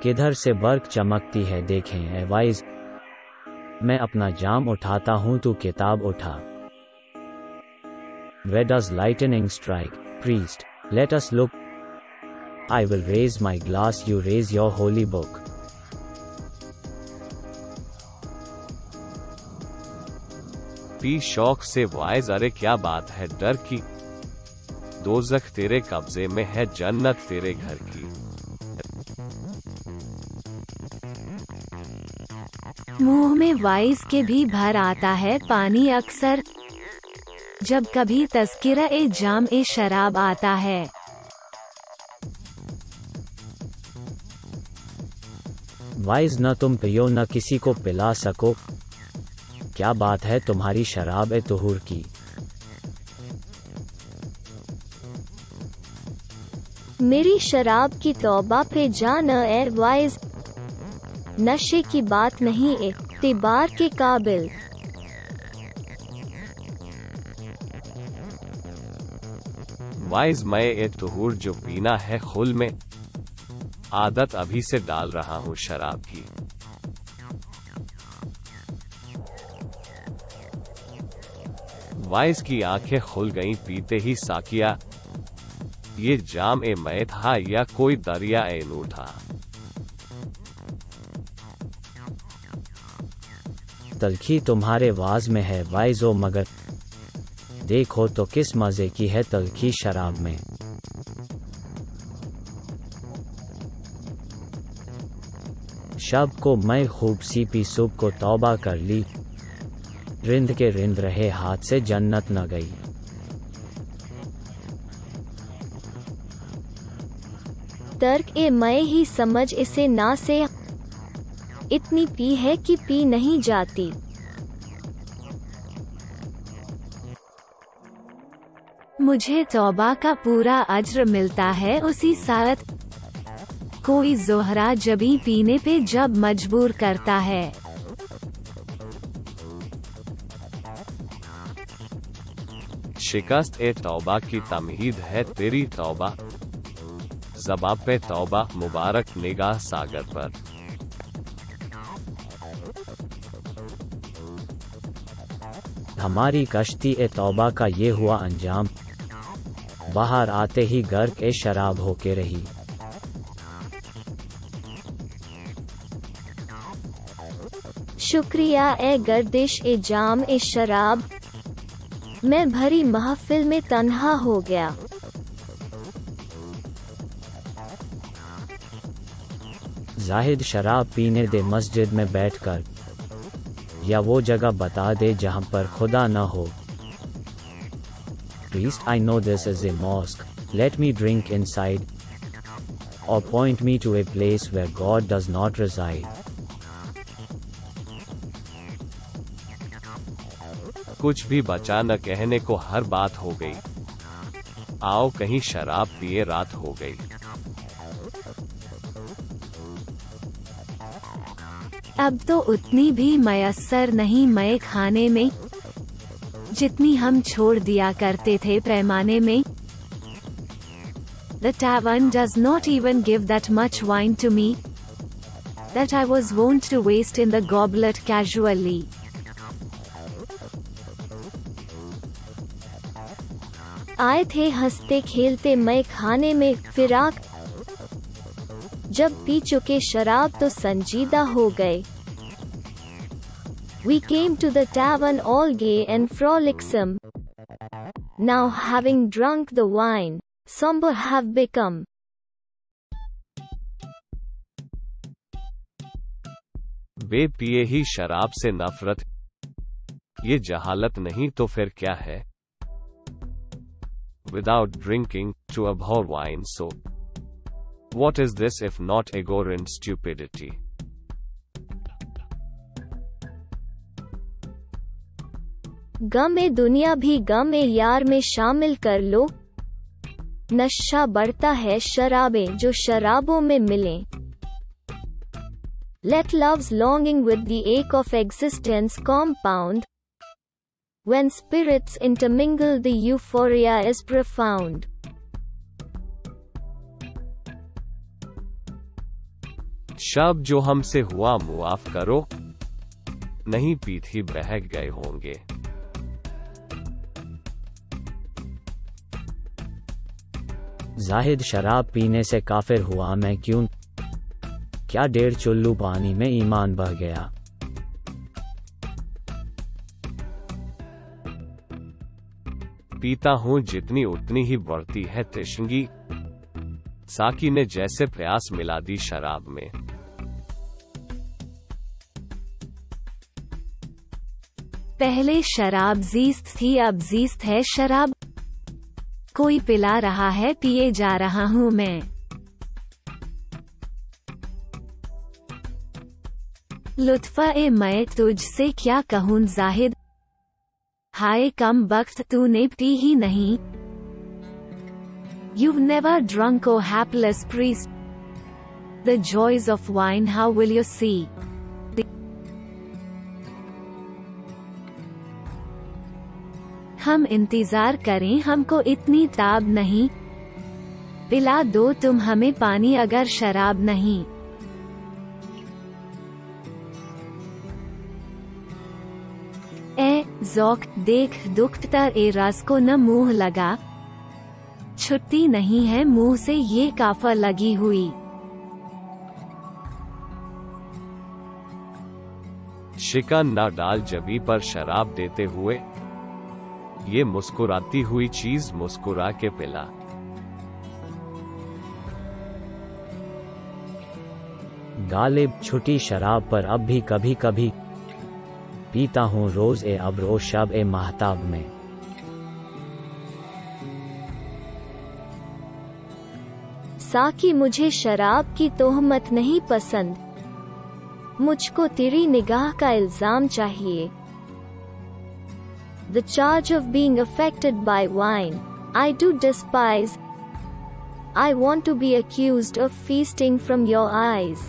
किधर से बर्क चमकती है देखें ए वाइज। मैं अपना जाम उठाता हूं तू किताब उठा। Where does lightning strike, priest? Let us look. I will raise my glass, you raise your holy book. P शौक से वाइज। अरे क्या बात है डर की, दोज़ख तेरे कब्जे में है, जन्नत तेरे घर की। मुंह में वाइज के भी भर आता है पानी अक्सर, जब कभी तज़किरा ए जाम ए शराब आता है। वाइज न तुम पियो न किसी को पिला सको, क्या बात है तुम्हारी शराब ए तुहूर की। मेरी शराब की तौबा पे जान ए वाइज, नशे की बात नहीं इत्तिबार के काबिल। वाइज मैं ए तुहूर जो पीना है खुल में, आदत अभी से डाल रहा हूँ शराब की। वाइज की आंखें खुल गईं पीते ही साकिया, ये जाम ए मैं था या कोई दरिया ए नूर था। तलखी तुम्हारे वाज में है वाइजो, मगर देखो तो किस मजे की है तलखी शराब में। शब को मैं खूब सी पी सुब को तौबा कर ली, रिंद के रिंद रहे हाथ से जन्नत न गई। तर्क ए मैं ही समझ इसे ना से, इतनी पी है कि पी नहीं जाती। मुझे तौबा का पूरा अज्र मिलता है उसी साथ, कोई जोहरा जबी पीने पे जब मजबूर करता है। शिकस्त ए तौबा की तमहीद है तेरी तौबा, ज़बान पे तौबा मुबारक निगाह सागर पर। हमारी कश्ती ए तौबा का ये हुआ अंजाम, बाहर आते ही गर्क ए शराब होके रही। शुक्रिया ए गर्दिश ए जाम ए शराब, मैं भरी महफिल में तन्हा हो गया। जाहिद शराब पीने दे मस्जिद में बैठकर, या वो जगह बता दे जहां पर खुदा न हो। Priest, I know this is a mosque, let me drink inside, or point me to a place where God does not reside. कुछ भी बचा न कहने को, हर बात हो गई, आओ कहीं शराब पिए रात हो गई। अब तो उतनी भी मयस्सर नहीं मय खाने में, जितनी हम छोड़ दिया करते थे पैमाने में। The tavern does not even give that much wine to me, that I was wont to waste in the goblet casually. आए थे हंसते खेलते मैं खाने में फिराक, जब पी चुके शराब तो संजीदा हो गए। We came to the tavern all gay and frolicsome, now having drunk the wine, somber have become. वे पिए ही शराब से नफरत, ये जहालत नहीं तो फिर क्या है। Without drinking, to abhor wine, so what is this if not ignorant stupidity? गम ए दुनिया भी गम ए यार में शामिल कर लो, नशा बढ़ता है शराबें जो शराबों में मिलें। Let love's longing with the ache of existence compound, when spirits intermingle the euphoria is profound. शब जो हमसे हुआ मुआफ करो, नहीं पीठी बहक गए होंगे। जाहिद शराब पीने से काफिर हुआ मैं क्यों? क्या 1.5 चुल्लू पानी में ईमान बह गया? पीता हूं जितनी उतनी ही बढ़ती है तृष्णगी। साकी ने जैसे प्यास मिला दी शराब में। पहले शराब जीस्त थी, अब जीस्त है शराब। कोई पिला रहा है, पिए जा रहा हूं मैं। लुत्फ़-ए मैं तुझसे क्या कहूं जाहिद, हाय कम वक्त तूने पी ही नहीं। You've never drunk, O hapless priest, the joys of wine, how will you see? हम इंतजार करें, हमको इतनी ताब नहीं। पिला दो तुम हमें पानी अगर शराब नहीं। ए ज़ौक़ देख दुख्तर ए रस को न मुंह लगा, छुट्टी नहीं है मुंह से ये काफर लगी हुई। शिकन न डाल जबी पर शराब देते हुए, ये मुस्कुराती हुई चीज मुस्कुरा के पिला। गालिब छुटी शराब पर अब भी कभी कभी पीता हूँ रोज ए अब्रो शब ए महताब में। साकी मुझे शराब की तोहमत नहीं पसंद, मुझको तेरी निगाह का इल्जाम चाहिए। The charge of being affected by wine, I do despise. I want to be accused of feasting from your eyes.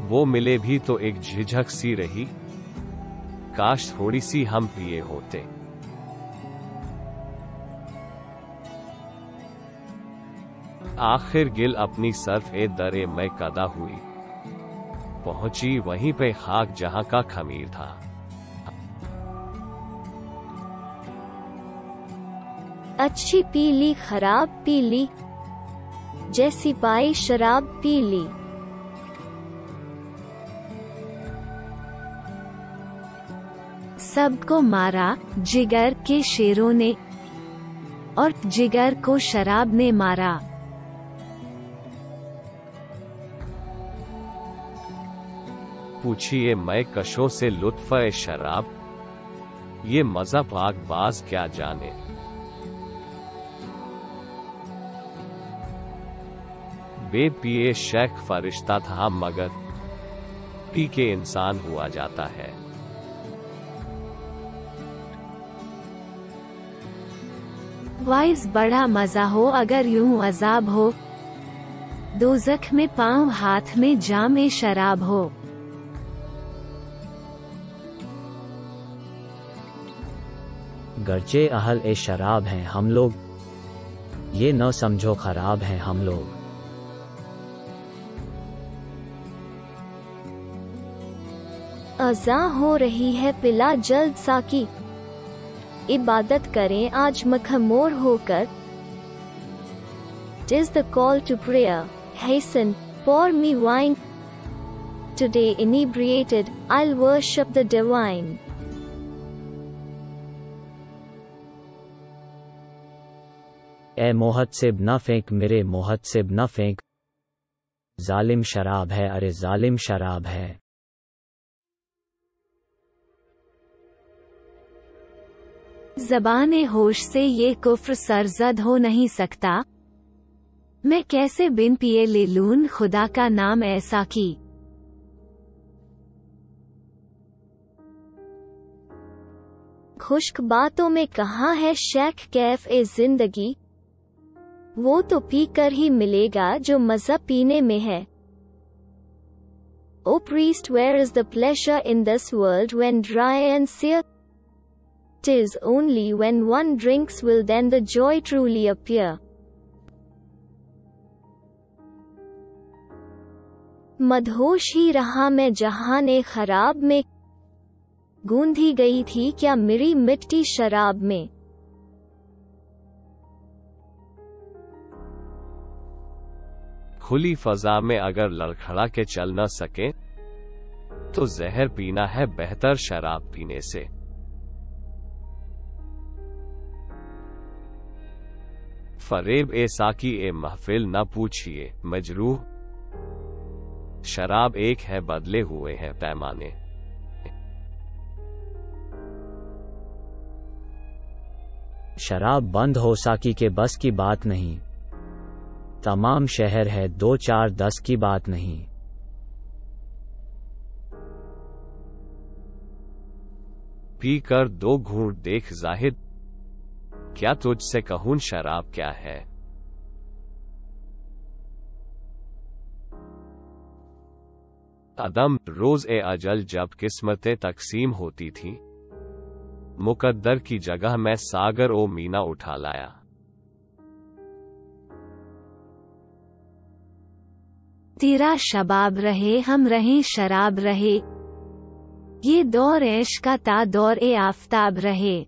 वो मिले भी तो एक झिझक सी रही, काश थोड़ी सी हम पिए होते। आखिर गिल अपनी सर्फ ए दरे में कदा हुई, पहुंची वहीं पे खाक जहां का खमीर था। अच्छी पीली खराब पीली, जैसी पाई शराब पीली। सबको मारा जिगर के शेरों ने, और जिगर को शराब ने मारा। पूछिए मैं कशों से लुत्फ़ ए शराब, ये मजा पाकबाज क्या जाने। बेपिए शेख फरिश्ता था मगर पी के इंसान हुआ जाता है। वाइस बड़ा मजा हो अगर यूं अजाब हो, दोज़ख में पांव हाथ में जाम ए शराब हो। गर्चे अहल ए शराब हैं हम लोग, ये न समझो खराब हैं हम लोग। अज़ा हो रही है पिला जल्द साकी, इबादत करें आज मखमोर होकर। 'Tis the call to prayer, hasten, pour me wine. Today inebriated, I'll worship the divine. ए मोहतसिब न फेंक मेरे मोहतसिब न फेंक, जालिम शराब है अरे जालिम शराब है। ज़बान होश से ये कुफ्र सरजद हो नहीं सकता, मैं कैसे बिन पिए ले लूं खुदा का नाम ऐसा की। खुश्क बातों में कहाँ है शेख कैफ ए जिंदगी, वो तो पी कर ही मिलेगा जो मज़ा पीने में है। O priest, where is the pleasure in this world when dry and sere? 'Tis only when one drinks will then the joy truly appear. मदहोश ही रहा मैं जहाने खराब में, गूंधी गई थी क्या मेरी मिट्टी शराब में। खुली फजा में अगर लड़खड़ा के चल न सके तो जहर पीना है बेहतर शराब पीने से। फरेब ए साकी ए महफिल न पूछिए मजरूह, शराब एक है बदले हुए हैं पैमाने। शराब बंद हो साकी के बस की बात नहीं, तमाम शहर है 2 4 10 की बात नहीं। पी कर 2 घूंट देख जाहिद, क्या तुझसे कहूं शराब क्या है। अदम रोज ए अजल जब किस्मतें तकसीम होती थी, मुकद्दर की जगह मैं सागर ओ मीना उठा लाया। तेरा शबाब रहे हम रहें शराब रहे, ये दौर ऐश का ता दौर ए आफताब रहे।